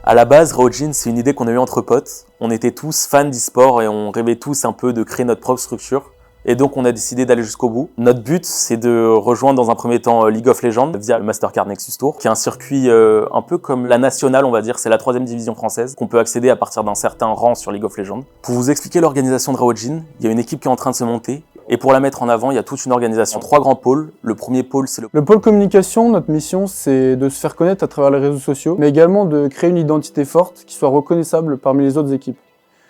À la base, Raojin, c'est une idée qu'on a eue entre potes. On était tous fans d'e-sport et on rêvait tous un peu de créer notre propre structure. Et donc on a décidé d'aller jusqu'au bout. Notre but, c'est de rejoindre dans un premier temps League of Legends via le Mastercard Nexus Tour, qui est un circuit un peu comme la nationale, on va dire, c'est la 3e division française, qu'on peut accéder à partir d'un certain rang sur League of Legends. Pour vous expliquer l'organisation de Raojin, il y a une équipe qui est en train de se monter. Et pour la mettre en avant, il y a toute une organisation. 3 grands pôles. Le premier pôle, c'est Le pôle communication, notre mission, c'est de se faire connaître à travers les réseaux sociaux, mais également de créer une identité forte qui soit reconnaissable parmi les autres équipes.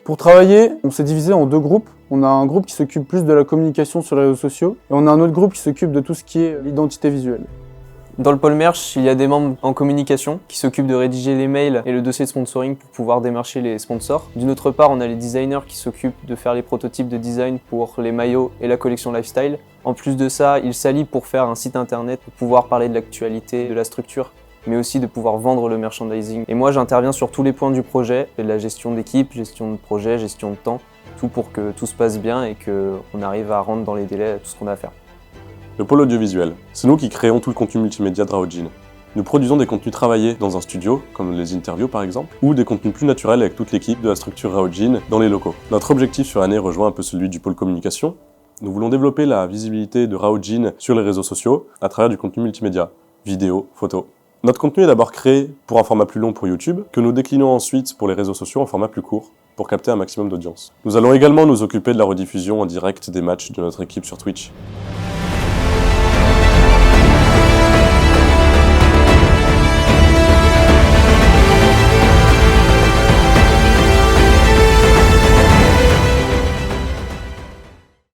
Pour travailler, on s'est divisé en 2 groupes. On a un groupe qui s'occupe plus de la communication sur les réseaux sociaux, et on a un autre groupe qui s'occupe de tout ce qui est l'identité visuelle. Dans le pôle merch, il y a des membres en communication qui s'occupent de rédiger les mails et le dossier de sponsoring pour pouvoir démarcher les sponsors. D'une autre part, on a les designers qui s'occupent de faire les prototypes de design pour les maillots et la collection lifestyle. En plus de ça, ils s'allient pour faire un site internet pour pouvoir parler de l'actualité de la structure, mais aussi de pouvoir vendre le merchandising. Et moi, j'interviens sur tous les points du projet, la gestion d'équipe, gestion de projet, gestion de temps, tout pour que tout se passe bien et qu'on arrive à rendre dans les délais tout ce qu'on a à faire. Le pôle audiovisuel. C'est nous qui créons tout le contenu multimédia de Raojin. Nous produisons des contenus travaillés dans un studio, comme les interviews par exemple, ou des contenus plus naturels avec toute l'équipe de la structure Raojin dans les locaux. Notre objectif sur l'année rejoint un peu celui du pôle communication. Nous voulons développer la visibilité de Raojin sur les réseaux sociaux à travers du contenu multimédia, vidéo, photos. Notre contenu est d'abord créé pour un format plus long pour YouTube, que nous déclinons ensuite pour les réseaux sociaux en format plus court, pour capter un maximum d'audience. Nous allons également nous occuper de la rediffusion en direct des matchs de notre équipe sur Twitch.